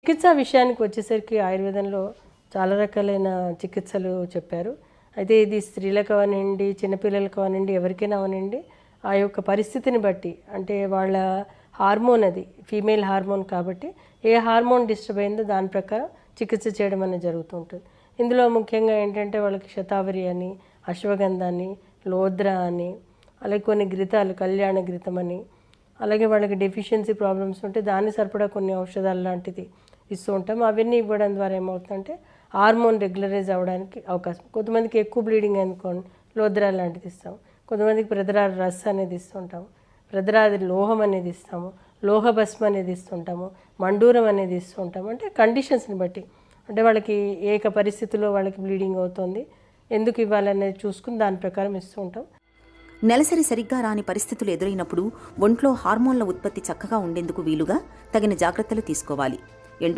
చికిత్స విషయానికి వచ్చేసరికి ఆయుర్వేదంలో చాలా రకాలైన చికిత్సలు చెప్పారు. అయితే ఇది స్త్రీలకు అవనండి, చిన్నపిల్లలకు అవనండి, ఎవరికైనా అవనండి, ఆ యొక్క పరిస్థితిని బట్టి, అంటే వాళ్ళ హార్మోన్ అది ఫీమేల్ హార్మోన్ కాబట్టి ఏ హార్మోన్ డిస్టర్బ్ అయిందో దాని ప్రకారం చికిత్స చేయడం అనేది జరుగుతూ ఉంటుంది. ఇందులో ముఖ్యంగా ఏంటంటే వాళ్ళకి శతావరి అని, అశ్వగంధాన్ని, లోద్ర అని, అలాగే కొన్ని ఘృతాలు, కళ్యాణ ఘృతం అని, అలాగే వాళ్ళకి డెఫిషియన్సీ ప్రాబ్లమ్స్ ఉంటే దాన్ని సరిపడా కొన్ని ఔషధాలు లాంటిది ఇస్తూ ఉంటాం. అవన్నీ ఇవ్వడం ద్వారా ఏమవుతుందంటే హార్మోన్ రెగ్యులరైజ్ అవ్వడానికి అవకాశం. కొంతమందికి ఎక్కువ బ్లీడింగ్ అనుకోండి, లోద్రా లాంటిది ఇస్తాం. కొంతమందికి ప్రదరాది రస్ అనేది ఇస్తుంటాము, ప్రదరాది లోహం అనేది ఇస్తాము, లోహ భస్మ అనేది ఇస్తుంటాము, మండూరం అనేది ఇస్తుంటాము. అంటే కండిషన్స్ని బట్టి, అంటే వాళ్ళకి ఏక పరిస్థితుల్లో వాళ్ళకి బ్లీడింగ్ అవుతుంది, ఎందుకు ఇవ్వాలనేది చూసుకుని దాని ప్రకారం ఇస్తూ ఉంటాం. నెలసరి సరిగ్గా రాని పరిస్థితులు ఎదురైనప్పుడు ఒంట్లో హార్మోన్ల ఉత్పత్తి చక్కగా ఉండేందుకు వీలుగా తగిన జాగ్రత్తలు తీసుకోవాలి.